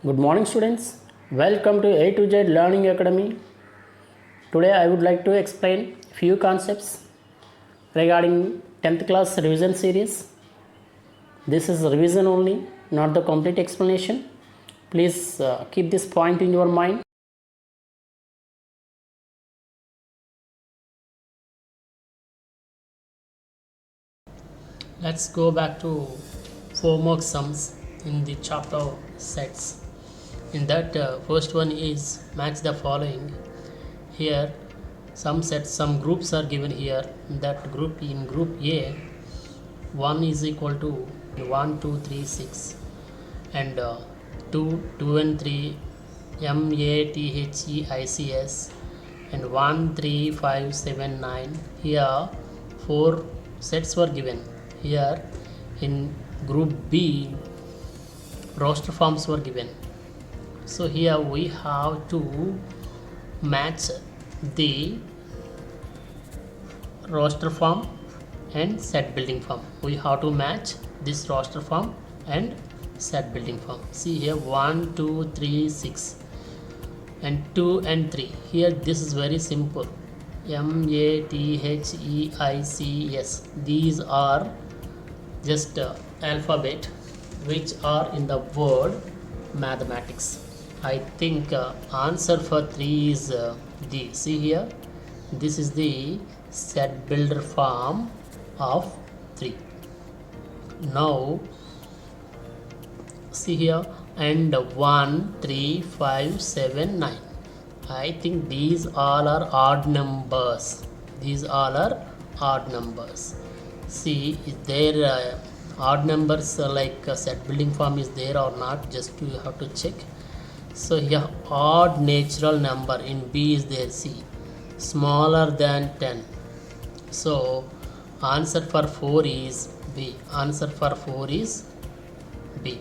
Good morning, students. Welcome to A to Z Learning Academy. Today, I would like to explain few concepts regarding 10th class revision series. This is revision only, not the complete explanation. Please keep this point in your mind. Let's go back to 4 mark sums in the chapter sets. In that, first one is match the following. Here, some sets, some groups are given here. That group, in group A, 1 is equal to 1, 2, 3, 6, and 2 and 3, MATHEICS, and 1, 3, 5, 7, 9. Here 4 sets were given. Here in group B, roster forms were given. So here we have to match the roster form and set building form. We have to match this roster form and set building form. See here 1, 2, 3, 6, and 2 and 3. Here this is very simple. MATHEICS. These are just alphabet which are in the word mathematics. I think answer for 3 is D. See here, this is the set builder form of 3. Now see here, and 1, 3, 5, 7, 9. I think these all are odd numbers. These all are odd numbers. See, is there odd numbers like set building form is there or not? Just you have to check. So here odd natural number in B is there. See, smaller than 10. So answer for 4 is B. Answer for 4 is B.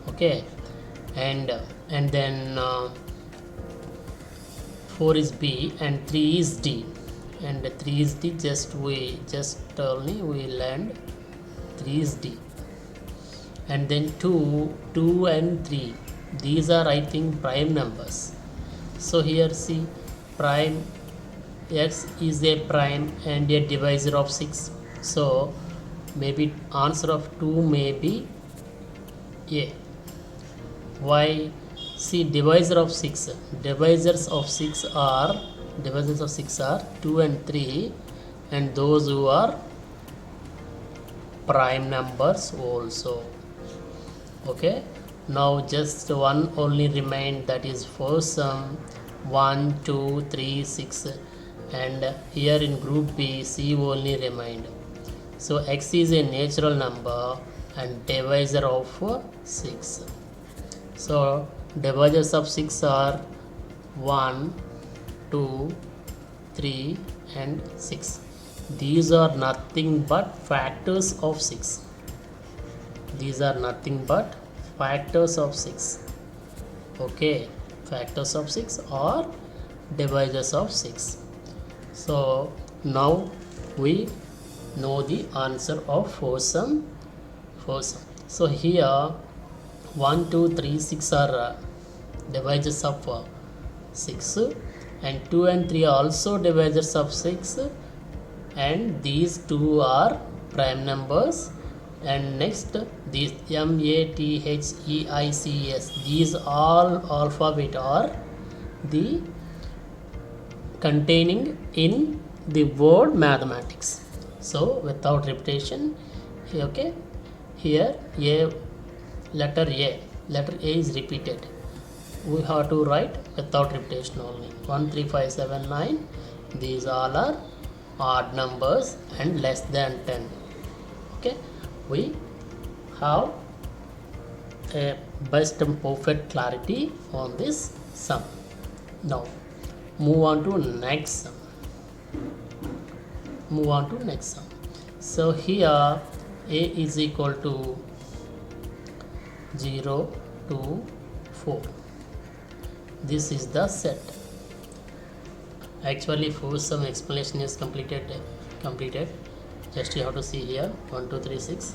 Okay, and then 4 is B and 3 is D, and 3 is D. We learned 3 is D, and then 2 and 3. These are, I think, prime numbers. So here see, prime x is a prime and a divisor of 6. So maybe answer of 2 may be A. Why? See, divisor of 6. Divisors of 6 are 2 and 3, and those who are prime numbers also. Okay. Now just one only remained, that is first sum 1, 2, 3, 6, and here in group B, C only remained. So x is a natural number and divisor of 6. So divisors of 6 are 1, 2, 3, and 6. These are nothing but factors of 6. These are nothing but factors of 6. Okay, factors of 6 or divisors of 6. So now we know the answer of first sum. So here 1, 2, 3, 6 are divisors of 6, and 2 and 3 also divisors of 6, and these two are prime numbers. And next, these MATHEICS, these all alphabet are the containing in the word mathematics. So without repetition, okay, here letter A is repeated. We have to write without repetition only. 1, 3, 5, 7, 9. These all are odd numbers and less than 10. Okay, we have a best and perfect clarity on this sum. Now move on to next sum. So here A is equal to 0 to 4. This is the set. Actually first sum explanation is completed. Just you have to see here 1, 2, 3, 6.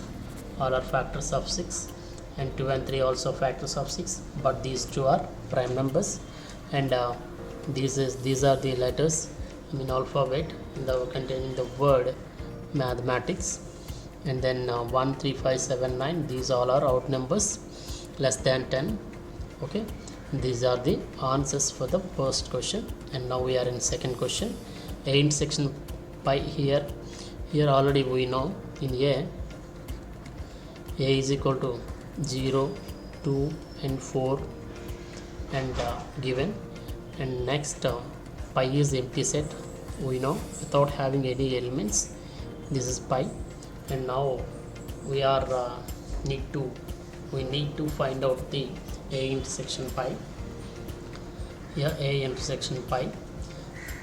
All are factors of 6, and 2 and 3 also factors of 6, but these two are prime numbers. And these are the letters, alphabet containing the word mathematics. And then 1 3 5 7 9, these all are odd numbers less than 10. Okay, these are the answers for the first question. And now we are in second question. A intersection pi. Here already we know in A is equal to 0, 2 and 4 and given. And next pi is empty set, we know, without having any elements. This is pi. And now we are need to find out the A intersection pi. Here A intersection pi.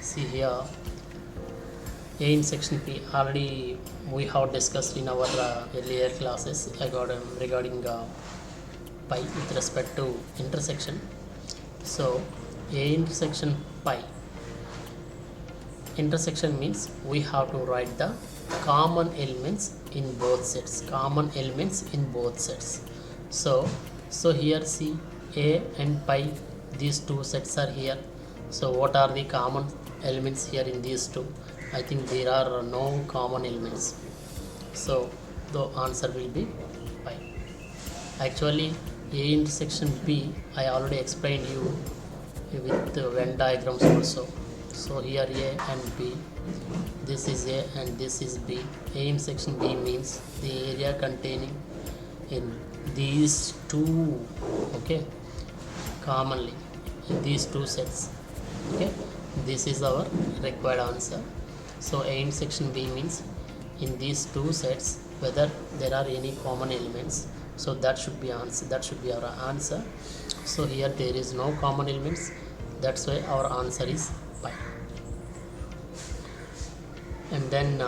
See here A intersection P already we have discussed in our earlier classes regarding pi with respect to intersection. So A intersection pi, intersection means we have to write the common elements in both sets. So here see A and pi, these two sets are here. So what are the common elements here in these two? I think there are no common elements, so the answer will be pi. Actually A intersection B I already explained you with Venn diagrams also. So here A and B, this is A and this is B. A intersection B means the area containing in these two, okay, commonly in these two sets. Okay, this is our required answer. So A intersection B means in these two sets whether there are any common elements. So that should be our answer. So here there is no common elements, that's why our answer is pi. And then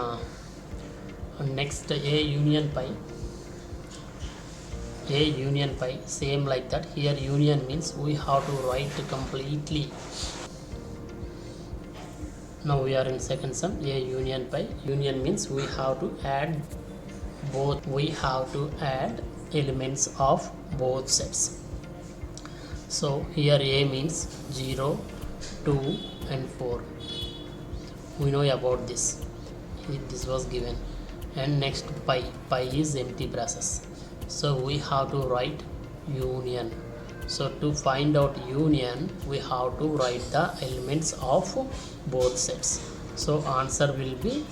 next A union pi. A union pi, same like that. Here union means we have to write completely. Now we are in second sum. A union pi. Union means we have to add both. We have to add elements of both sets. So here A means 0, 2 and 4. We know about this. This was given. And next pi. Pi is empty braces. So we have to write union. So to find out union, we have to write the elements of both sets. So answer will be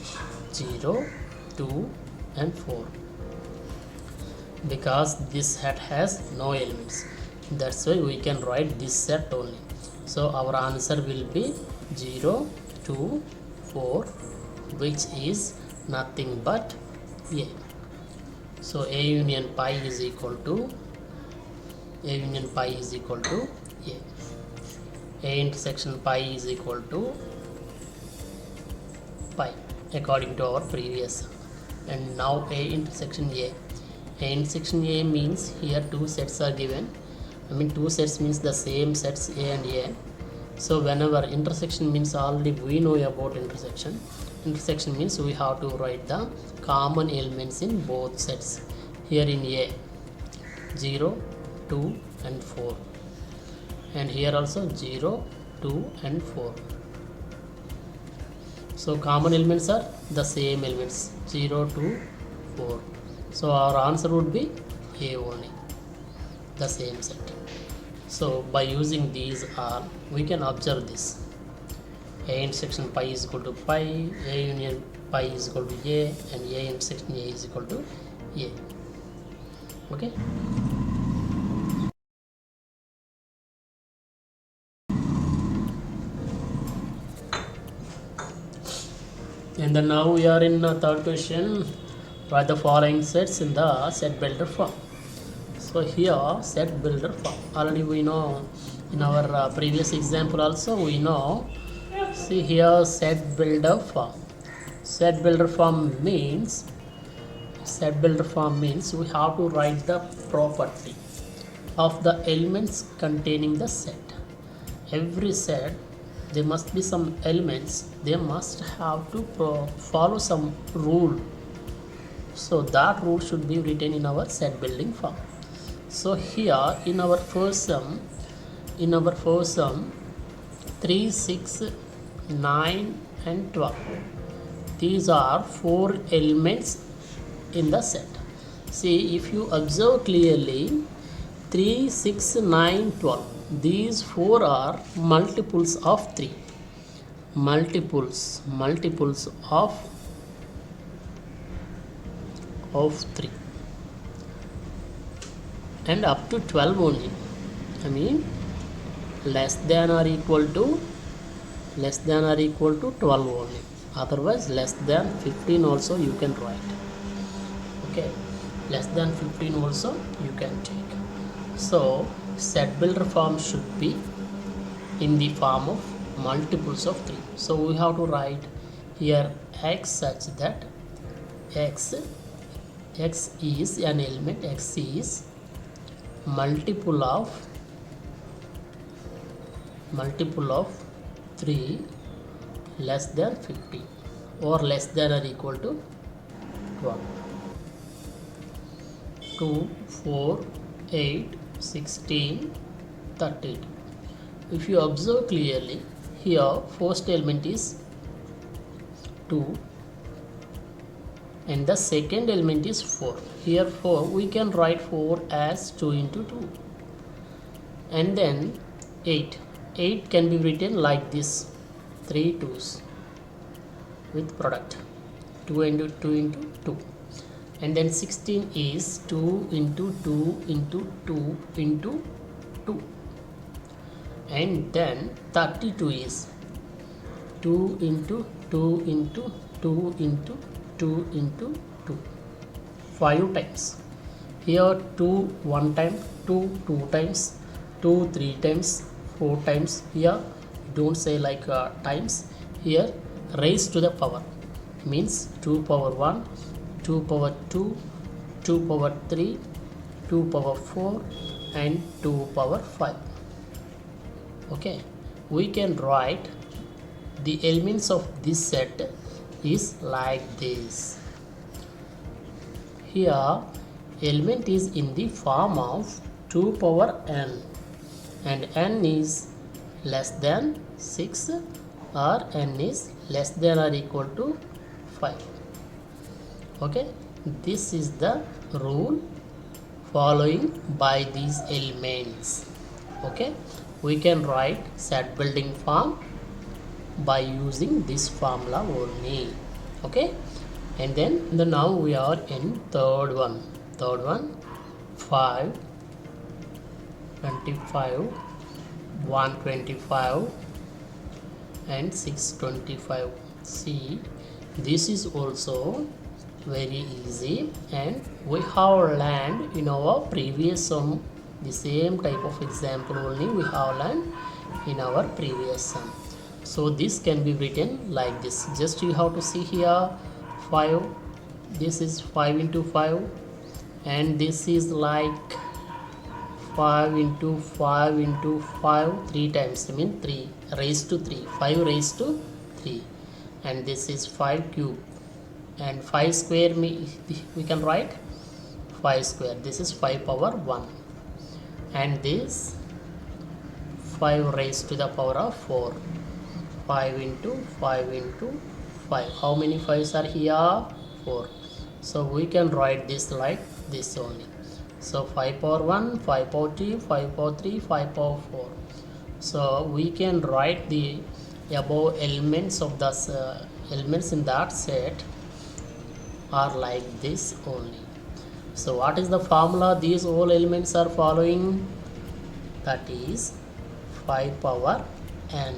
0, 2 and 4. Because this set has no elements, that's why we can write this set only. So our answer will be 0, 2, 4, which is nothing but A. So A union pi is equal to A. A intersection pi is equal to pi according to our previous. And now A intersection A. A intersection A means here two sets are given. Two sets means the same sets A and A. So whenever intersection means already we know about intersection. Intersection means we have to write the common elements in both sets. Here in A 0, 2 and 4. And here also 0, 2 and 4. So common elements are the same elements 0, 2, 4. So our answer would be A only, the same set. So by using these all, we can observe this. A intersection pi is equal to pi, A union pi is equal to A, and A intersection A is equal to A. Okay. And then now we are in third question. Write the following sets in the set builder form. So here set builder form, already we know in our previous example also we know. See here set builder form. Set builder form means we have to write the property of the elements containing the set. Every set there must be some elements, they must have to follow some rule. So that rule should be written in our set building form. So here in our first sum 3, 6, 9 and 12, these are 4 elements in the set. See, if you observe clearly, 3, 6, 9, 12, these 4 are multiples of 3, multiples of 3, and up to 12 only. I mean less than or equal to 12 only, otherwise less than 15 also you can write. Okay, less than 15 also you can take. So set builder form should be in the form of multiples of 3. So we have to write here x such that x is an element, x is multiple of 3 less than 50 or less than or equal to 12. 2, 4, 8, 16, 32. If you observe clearly, here first element is 2 and the second element is 4. Here 4, we can write 4 as 2 into 2. And then 8 can be written like this, 3 2's with product, 2 into 2 into 2. And then 16 is 2 into 2 into 2 into 2. And then 32 is 2 into 2 into 2 into 2 into 2, 5 times. Here 2 1 time, 2 2 times, 2 3 times, 4 times. Here don't say like times, here raised to the power means 2 power 1, 2 power 2, 2 power 3, 2 power 4 and 2 power 5. Okay, we can write the elements of this set is like this. Here element is in the form of 2 power n and n is less than 6 or n is less than or equal to 5. Okay, this is the rule following by these elements. Okay, we can write set building form by using this formula only. Okay, and then now we are in third one 5, 25, 125 and 625. See, this is also very easy and we have learned in our previous sum, the same type of example only we have learned in our previous sum. So this can be written like this. Just you have to see here 5, this is 5 into 5 and this is like 5 into 5 into 5 3 times, I mean 3 raised to 3, 5 raised to 3, and this is 5 cube and 5 square we can write 5 square, this is 5 power 1 and this 5 raised to the power of 4, 5 into 5 into 5. How many 5s are here? 4. So we can write this like this only. So 5 power 1, 5 power 2, 5 power 3, 5 power 4. So we can write the above elements of the elements in that set are like this only. So what is the formula these all elements are following? That is 5 power n.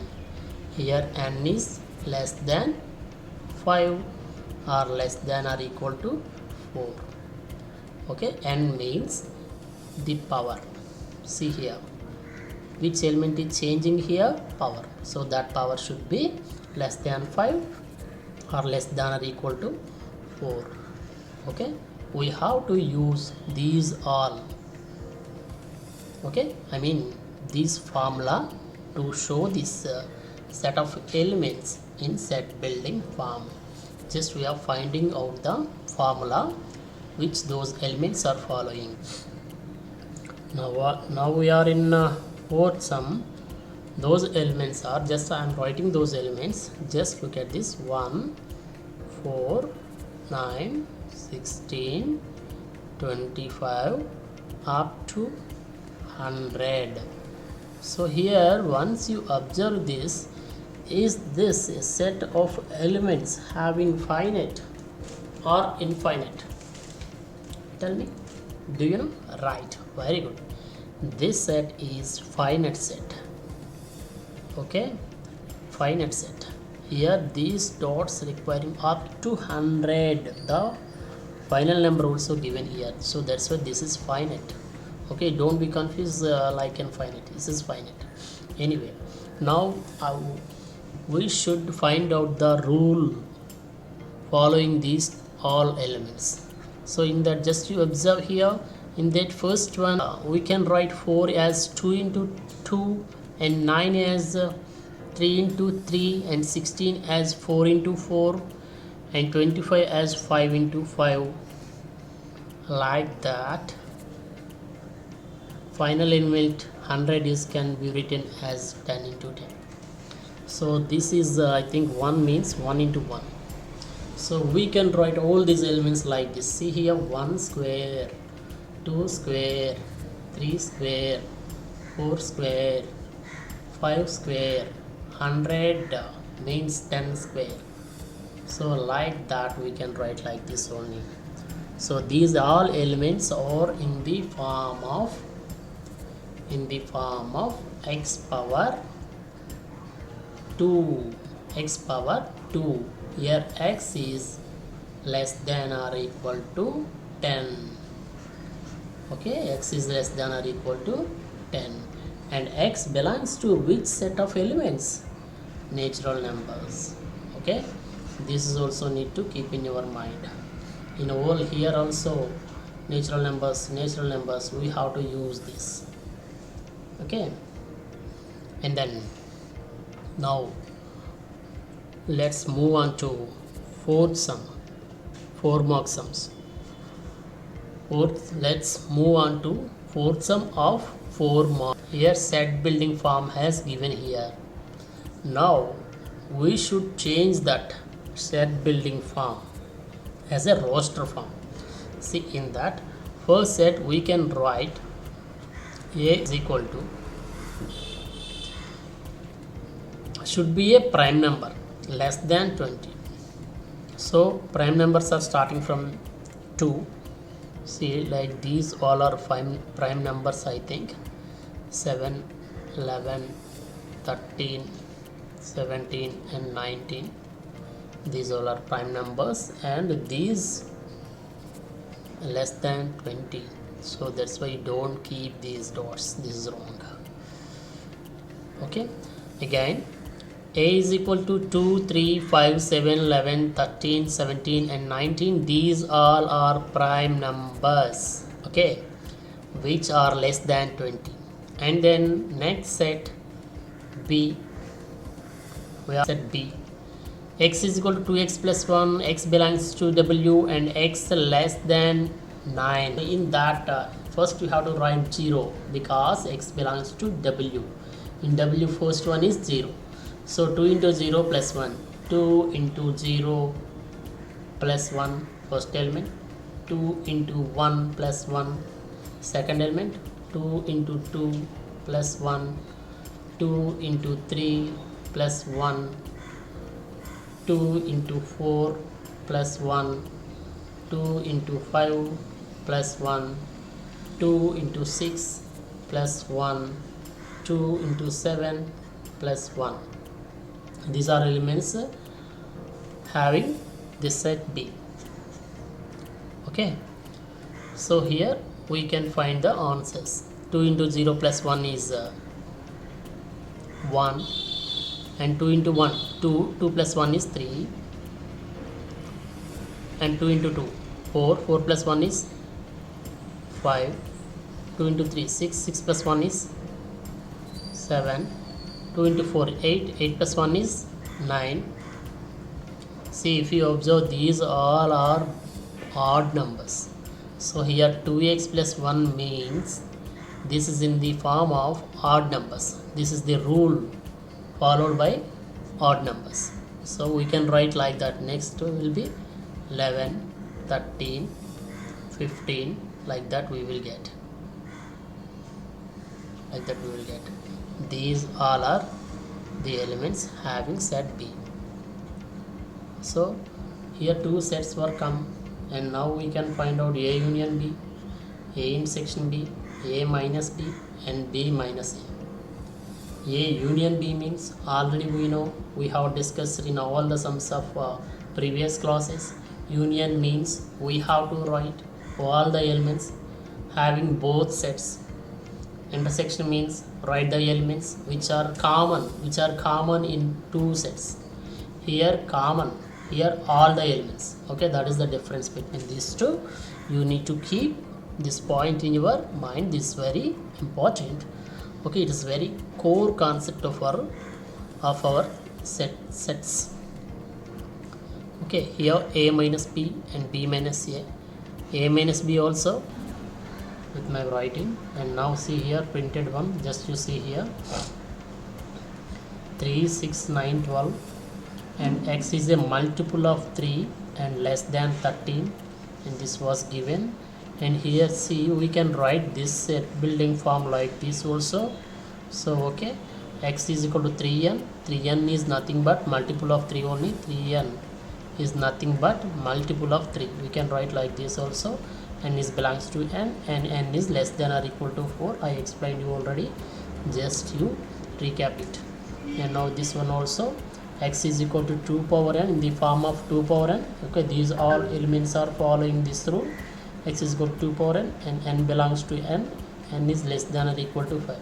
Here n is less than 5 or less than or equal to 4. Okay, n means the power. See here, which element is changing here? Power. So that power should be less than 5 or less than or equal to 4. Okay, we have to use these all. Okay, I mean this formula to show this set of elements in set building form. Just we are finding out the formula which those elements are following. Now we are in fourth sum. Those elements are just, I am writing those elements. Just look at this: 1, 4, 9, 16, 25 up to 100. So here, once you observe this, is this a set of elements having finite or infinite? Tell me, do you know? Right, very good. This set is finite set. Okay, finite set. Here these dots requiring up to 100, the final number also given here, so that's why this is finite. Okay, don't be confused like infinite. This is finite. Anyway, now we should find out the rule following these all elements. So in that, just you observe here, in that first one we can write 4 as 2 into 2, and 9 as 3 into 3, and 16 as 4 into 4, and 25 as 5 into 5, like that. Final element 100 is can be written as 10 into 10. So this is I think 1 means 1 into 1. So we can write all these elements like this. See here, 1 square, 2 square, 3 square, 4 square, 5 square, 100 means 10 square. So like that we can write like this only. So these all elements are in the form of x power 2. X power 2. Here x is less than or equal to 10. Okay, x is less than or equal to 10, and x belongs to which set of elements? Natural numbers. Okay, this is also need to keep in your mind. In all, here also natural numbers, we have to use this. Okay, and then now let's move on to fourth sum, 4 mark sums. Let's move on to fourth sum of 4 marks. Here set building form has given here. Now we should change that set building form as a roster form. See, in that first set we can write a is equal to, should be a prime number less than 20. So prime numbers are starting from 2. See, like these all are prime numbers, I think. 7, 11, 13, 17 and 19. These all are prime numbers, and these less than 20. So that's why you don't keep these dots. This is wrong. Okay, again, a is equal to 2, 3, 5, 7, 11, 13, 17 and 19. These all are prime numbers, okay, which are less than 20. And then next set B, we are set B. X is equal to 2x plus 1, x belongs to W, and x less than 9. In that first we have to write 0 because x belongs to W. In W first one is 0. So 2 into 0 plus 1, 2 into 0 plus 1 first element, 2 into 1 plus 1 second element, 2 into 2 plus 1, 2 into 3 plus 1, 2 into 4 plus 1, 2 into 5 plus 1, 2 into 6 plus 1, 2 into 7 plus 1. These are elements having this set B. Okay, so here we can find the answers. 2 into 0 plus 1 is 1, and 2 into 1, 2, 2 plus 1 is 3, and 2 into 2, 4, 4 plus 1 is 5, 2 into 3, 6, 6 plus 1 is 7, 2 into 4, 8, 8 plus 1 is 9. See, if you observe, these all are odd numbers. So here 2x plus 1 means this is in the form of odd numbers. This is the rule followed by odd numbers. So we can write like that. Next will be 11, 13, 15, like that we will get. Like that we will get. These all are the elements having set B. So here two sets were come, and now we can find out A union B, A intersection B, A minus B, and B minus A. A union B means already we know, we have discussed in all the sums of previous classes. Union means we have to write all the elements having both sets. Intersection means write the elements which are common in two sets. Here common, here all the elements. Okay, that is the difference between these two. You need to keep this point in your mind. This is very important. Okay, it is very core concept of our sets. Okay, here A minus B and B minus A minus B also with my writing. And now see here printed one, just you see here 3, 6, 9, 12, and x is a multiple of 3 and less than 13, and this was given. And here see we can write this set building form like this also. So okay, x is equal to 3n. 3n is nothing but multiple of 3 only. 3n is nothing but multiple of 3. We can write like this also. N is belongs to n, and n is less than or equal to 4. I explained you already, just you recap it. And now this one also, x is equal to 2 power n in the form of 2 power n. Okay, these all elements are following this rule. X is equal to 2 power n, and n belongs to n. N is less than or equal to 5.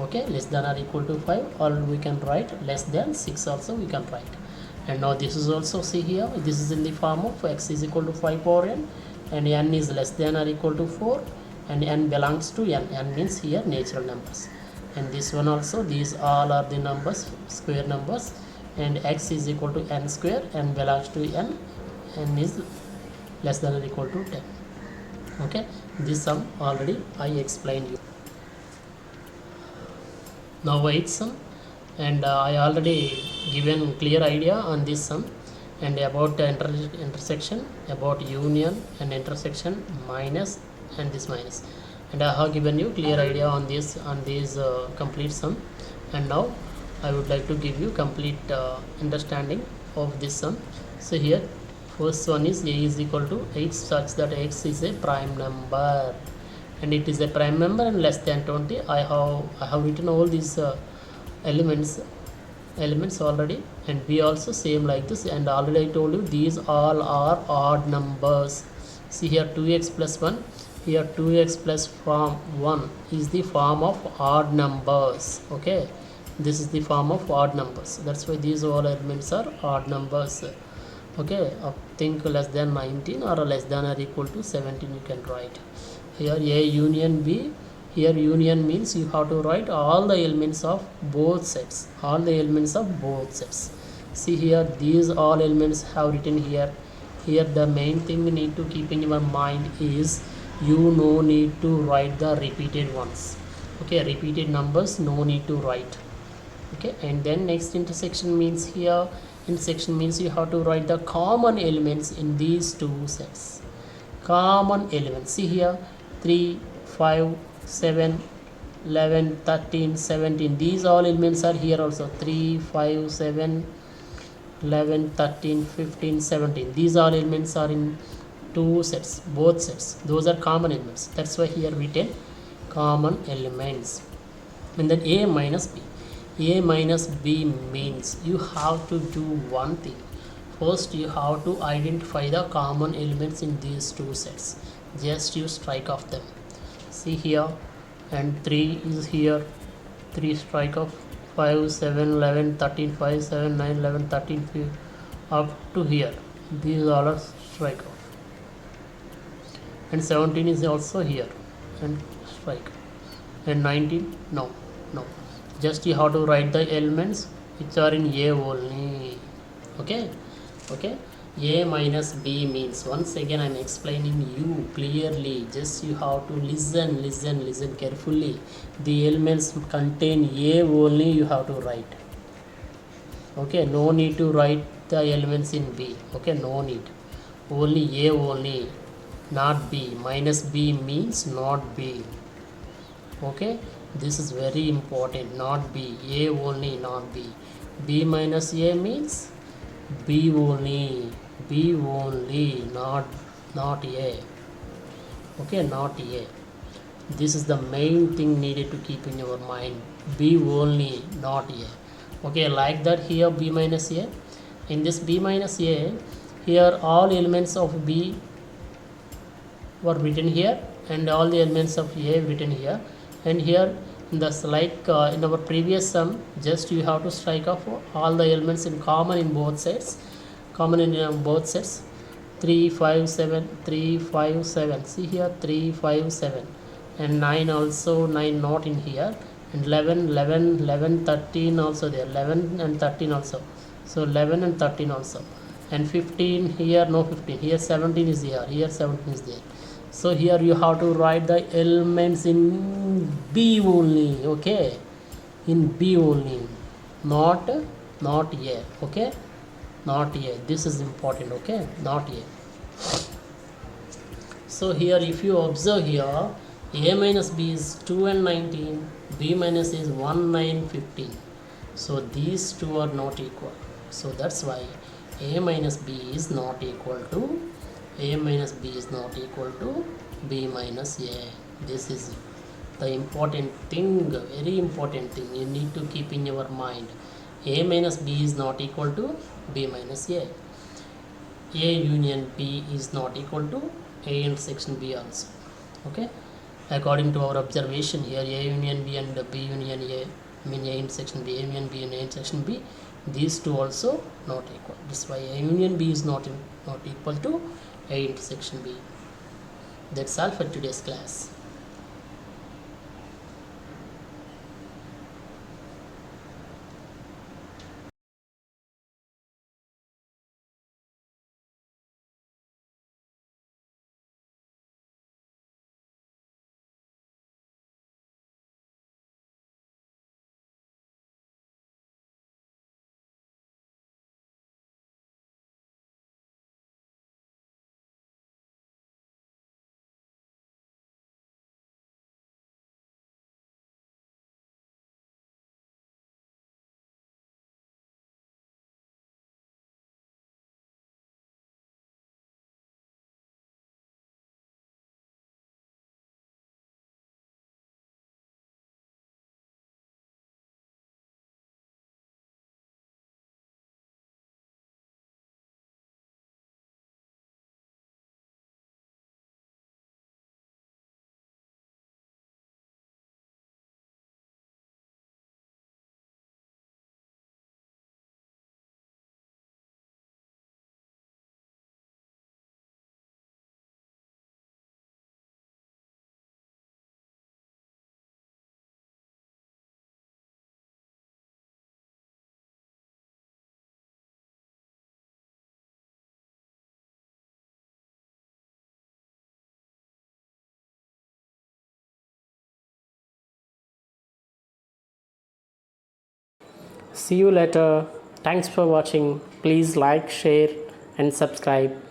Okay, less than or equal to 5, or we can write less than 6 also we can write. And now this is also, see here, this is in the form of x is equal to 5 power n, and n is less than or equal to 4, and n belongs to n. N means here natural numbers. And this one also, these all are the numbers, square numbers, and x is equal to n square, n belongs to n, n is less than or equal to 10. Okay, this sum already I explained you. Now eighth sum, and I already given clear idea on this sum, and about intersection, about union and intersection, minus and this minus, and I have given you clear idea on this complete sum. And now I would like to give you complete understanding of this sum. So here first one is A is equal to 8 such that x is a prime number, and it is a prime number and less than 20. I have written all these elements already, and B also same like this. And already I told you these all are odd numbers. See here 2x plus 1, here 2x plus form 1 is the form of odd numbers. Okay, this is the form of odd numbers. That's why these all elements are odd numbers. Okay, think less than 19 or less than or equal to 17 you can write. Here A union B, here union means you have to write all the elements of both sets, all the elements of both sets. See here these all elements have written here. Here the main thing you need to keep in your mind is you no need to write the repeated ones. Okay, repeated numbers no need to write. Okay, and then next intersection means here, intersection means you have to write the common elements in these two sets. Common elements, see here 3, 5, 7, 11, 13, 17, these all elements are here also. 3, 5, 7, 11, 13, 15, 17, these all elements are in two sets, both sets. Those are common elements. That's why here written common elements. And then A minus B. A minus B means you have to do one thing. First you have to identify the common elements in these two sets. Just you strike off them. See here, and 3 is here, 3 strike off, 5, 7, 11, 13, 5, 7, 9, 11, 13, 15, up to here. These all are strike off. And 17 is also here and strike. And 19, no. Just you have to write the elements which are in A only. Okay. A minus B means, once again I am explaining you clearly, just you have to listen carefully. The elements contain A only, you have to write. Okay, no need to write the elements in B. Okay, no need. Only A only, not B. Minus B means not B. Okay, this is very important, not B. A only, not B. B minus A means B only, B only, not A. Okay, not A. This is the main thing needed to keep in your mind. B only, not A. Okay, like that here B minus A. In this B minus A, here all elements of B were written here and all the elements of A written here, and here in the in our previous sum, just you have to strike off all the elements in common in both sets, common in both sets. 3 5 7 3 5 7, see here 3 5 7, and 9 also, 9 not in here, and 11 11 11 13 also there, 11 and 13 also, so 11 and 13 also, and 15 here, no 15 here, 17 is here 17 is there. So here you have to write the elements in B only. Okay, in B only, not A. Okay, not A. This is important. Okay, not A. So here if you observe here, A minus B is 2 and 19, B minus A is 1 9 15. So these two are not equal. So that's why A minus B is not equal to A minus B is not equal to B minus A. This is the important thing, very important thing you need to keep in your mind. A minus B is not equal to B minus A. A union B is not equal to A intersection B also. Okay, according to our observation here, A union B and B union A, mean A intersection B, A union B and A intersection B, these two also not equal. That's why A union B is not equal to A intersection B. That's all for today's class. See you later. Thanks for watching. Please like, share and subscribe.